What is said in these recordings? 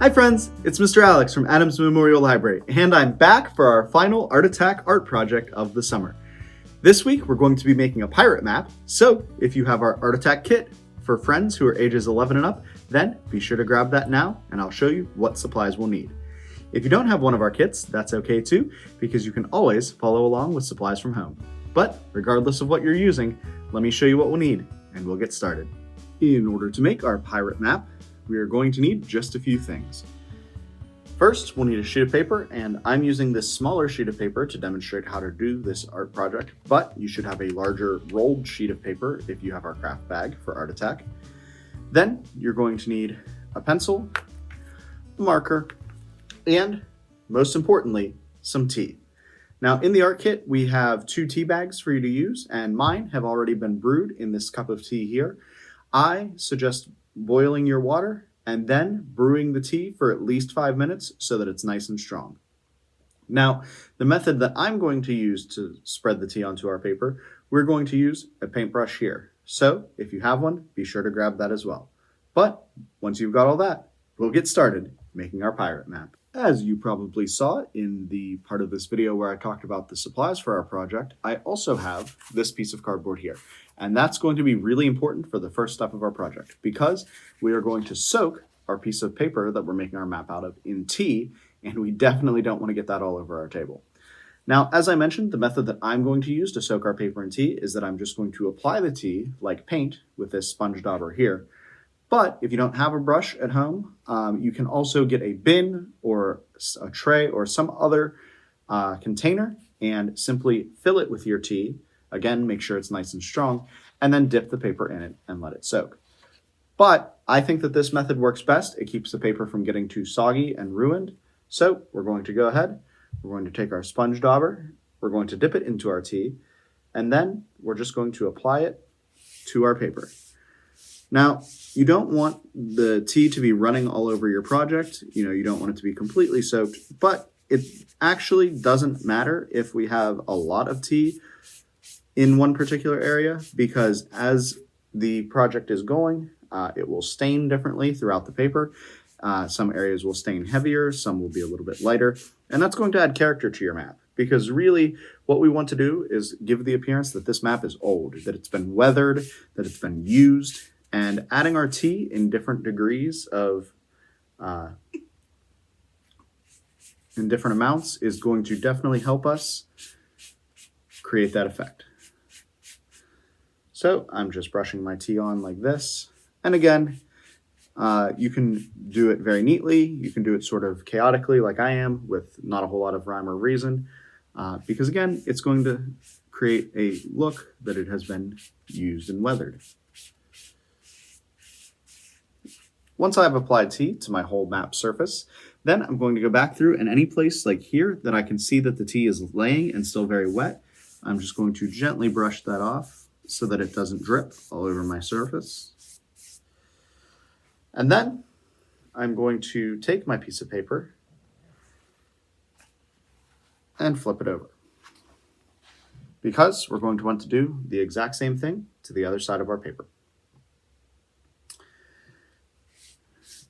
Hi friends, it's Mr. Alex from Adams Memorial Library, and I'm back for our final Art Attack art project of the summer. This week we're going to be making a pirate map, so if you have our Art Attack kit for friends who are ages 11 and up, then be sure to grab that now and I'll show you what supplies we'll need. If you don't have one of our kits, that's okay too, because you can always follow along with supplies from home. But regardless of what you're using, let me show you what we'll need, and we'll get started. In order to make our pirate map, we are going to need just a few things. First, we'll need a sheet of paper, and I'm using this smaller sheet of paper to demonstrate how to do this art project, but you should have a larger rolled sheet of paper if you have our craft bag for Art Attack. Then you're going to need a pencil, a marker, and most importantly, some tea. Now in the art kit, we have 2 tea bags for you to use, and mine have already been brewed in this cup of tea here. I suggest boiling your water and then brewing the tea for at least 5 minutes so that it's nice and strong. Now, the method that I'm going to use to spread the tea onto our paper, we're going to use a paintbrush here. So if you have one, be sure to grab that as well. But once you've got all that, we'll get started making our pirate map. As you probably saw in the part of this video where I talked about the supplies for our project, I also have this piece of cardboard here. And that's going to be really important for the first step of our project because we are going to soak our piece of paper that we're making our map out of in tea, and we definitely don't want to get that all over our table. Now, as I mentioned, the method that I'm going to use to soak our paper in tea is that I'm just going to apply the tea like paint with this sponge dauber here. But if you don't have a brush at home, you can also get a bin or a tray or some other container and simply fill it with your tea. Again, make sure it's nice and strong, and then dip the paper in it and let it soak. But I think that this method works best. It keeps the paper from getting too soggy and ruined. So we're going to go ahead. We're going to take our sponge dauber. We're going to dip it into our tea, and then we're just going to apply it to our paper. Now, you don't want the tea to be running all over your project. You don't want it to be completely soaked, but it actually doesn't matter if we have a lot of tea in one particular area, because as the project is going, it will stain differently throughout the paper. Some areas will stain heavier, some will be a little bit lighter, and that's going to add character to your map. Because really, what we want to do is give the appearance that this map is old, that it's been weathered, that it's been used. And adding our tea in different degrees of, in different amounts is going to definitely help us create that effect. So I'm just brushing my tea on like this. And again, you can do it very neatly. You can do it sort of chaotically like I am with not a whole lot of rhyme or reason. Because again, it's going to create a look that it has been used and weathered. Once I've applied tea to my whole map surface, then I'm going to go back through, and any place like here that I can see that the tea is laying and still very wet, I'm just going to gently brush that off so that it doesn't drip all over my surface. And then I'm going to take my piece of paper and flip it over, because we're going to want to do the exact same thing to the other side of our paper.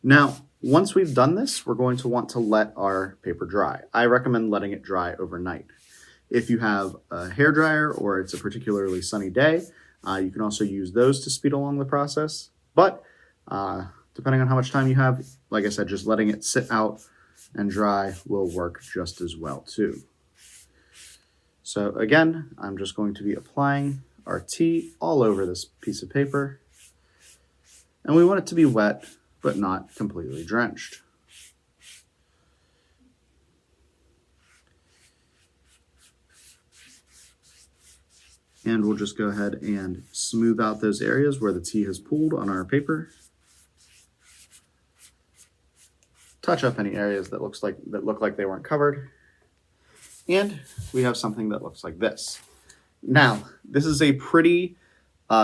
Now, once we've done this, we're going to want to let our paper dry. I recommend letting it dry overnight. If you have a hairdryer or it's a particularly sunny day, you can also use those to speed along the process. But depending on how much time you have, like I said, just letting it sit out and dry will work just as well too. So again, I'm just going to be applying our tea all over this piece of paper. And we want it to be wet, but not completely drenched. And we'll just go ahead and smooth out those areas where the tea has pooled on our paper. Touch up any areas that look like they weren't covered. And we have something that looks like this. Now, this is a pretty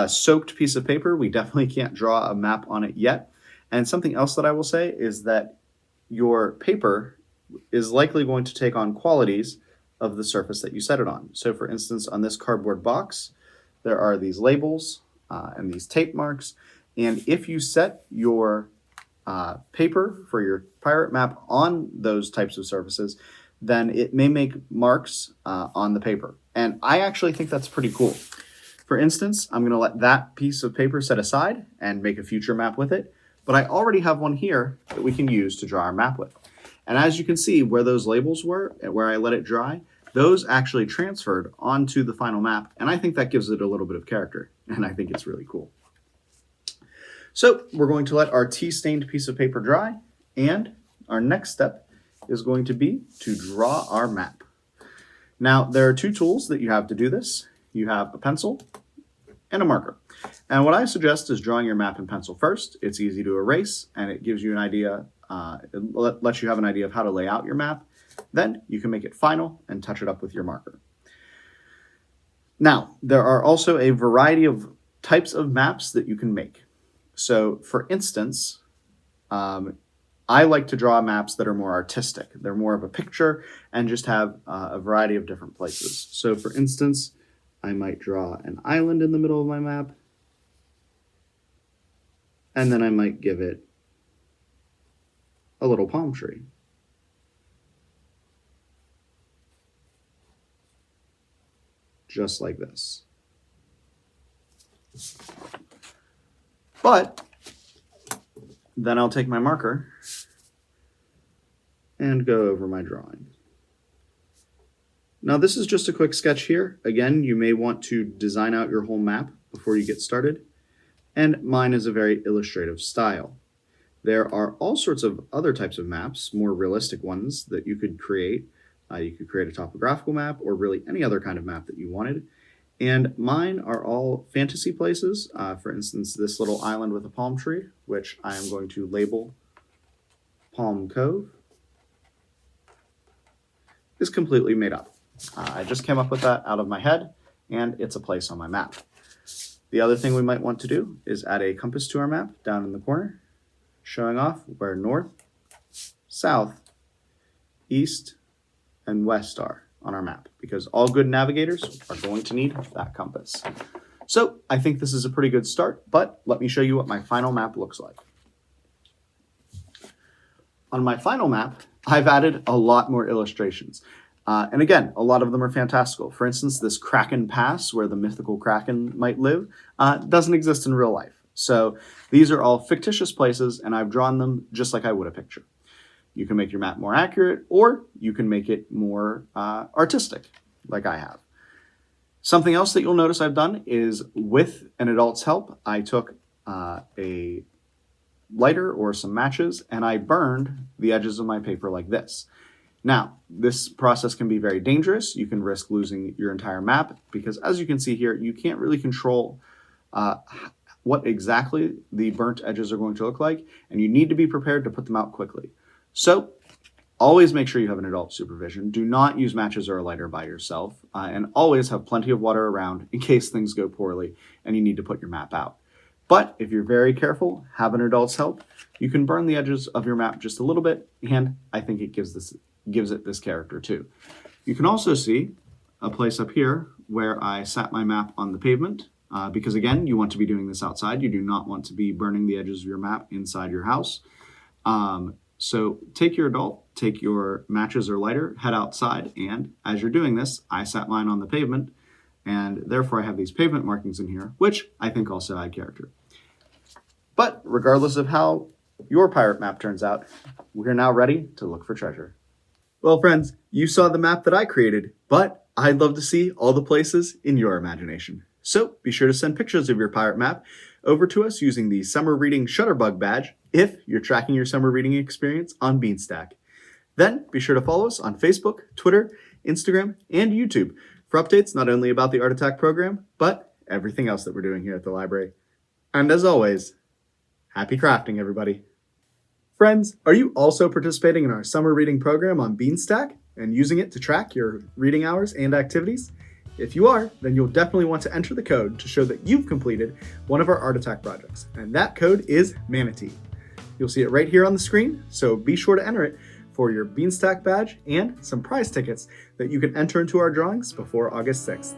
soaked piece of paper. We definitely can't draw a map on it yet. And something else that I will say is that your paper is likely going to take on qualities of the surface that you set it on. So for instance, on this cardboard box, there are these labels and these tape marks. And if you set your paper for your pirate map on those types of surfaces, then it may make marks on the paper. And I actually think that's pretty cool. For instance, I'm going to let that piece of paper set aside and make a future map with it. But I already have one here that we can use to draw our map with. And as you can see, where those labels were, where I let it dry, those actually transferred onto the final map. And I think that gives it a little bit of character. And I think it's really cool. So we're going to let our tea-stained piece of paper dry. And our next step is going to be to draw our map. Now, there are two tools that you have to do this. You have a pencil and a marker. And what I suggest is drawing your map in pencil first. It's easy to erase, and it gives you an idea, it lets you have an idea of how to lay out your map. Then you can make it final and touch it up with your marker. Now, there are also a variety of types of maps that you can make. So, for instance, I like to draw maps that are more artistic. They're more of a picture and just have a variety of different places. So, for instance, I might draw an island in the middle of my map, and then I might give it a little palm tree. Just like this. But then I'll take my marker and go over my drawing. Now this is just a quick sketch here. Again, you may want to design out your whole map before you get started. And mine is a very illustrative style. There are all sorts of other types of maps, more realistic ones that you could create. You could create a topographical map or really any other kind of map that you wanted. And mine are all fantasy places. For instance, this little island with a palm tree, which I am going to label Palm Cove, is completely made up. I just came up with that out of my head, and it's a place on my map. The other thing we might want to do is add a compass to our map down in the corner, showing off where north, south, east, and west are on our map, because all good navigators are going to need that compass. So I think this is a pretty good start, but let me show you what my final map looks like. On my final map, I've added a lot more illustrations. And again, a lot of them are fantastical. For instance, this Kraken Pass, where the mythical Kraken might live, doesn't exist in real life. So these are all fictitious places, and I've drawn them just like I would a picture. You can make your map more accurate, or you can make it more artistic, like I have. Something else that you'll notice I've done is, with an adult's help, I took a lighter or some matches, and I burned the edges of my paper like this. Now, this process can be very dangerous. You can risk losing your entire map because, as you can see here, you can't really control what exactly the burnt edges are going to look like, and you need to be prepared to put them out quickly. So, always make sure you have an adult supervision. Do not use matches or a lighter by yourself, and always have plenty of water around in case things go poorly and you need to put your map out. But if you're very careful, have an adult's help, you can burn the edges of your map just a little bit, and I think it gives it this character too. You can also see a place up here where I sat my map on the pavement, because again, you want to be doing this outside. You do not want to be burning the edges of your map inside your house. So take your adult, take your matches or lighter, head outside, and as you're doing this, I sat mine on the pavement, and therefore I have these pavement markings in here, which I think also add character. But regardless of how your pirate map turns out, we're now ready to look for treasure. Well, friends, you saw the map that I created, but I'd love to see all the places in your imagination. So be sure to send pictures of your pirate map over to us using the Summer Reading Shutterbug badge if you're tracking your summer reading experience on Beanstack. Then be sure to follow us on Facebook, Twitter, Instagram, and YouTube for updates not only about the Art Attack program, but everything else that we're doing here at the library. And as always, happy crafting, everybody. Friends, are you also participating in our summer reading program on Beanstack and using it to track your reading hours and activities? If you are, then you'll definitely want to enter the code to show that you've completed one of our Art Attack projects, and that code is Manatee. You'll see it right here on the screen, so be sure to enter it for your Beanstack badge and some prize tickets that you can enter into our drawings before August 6th.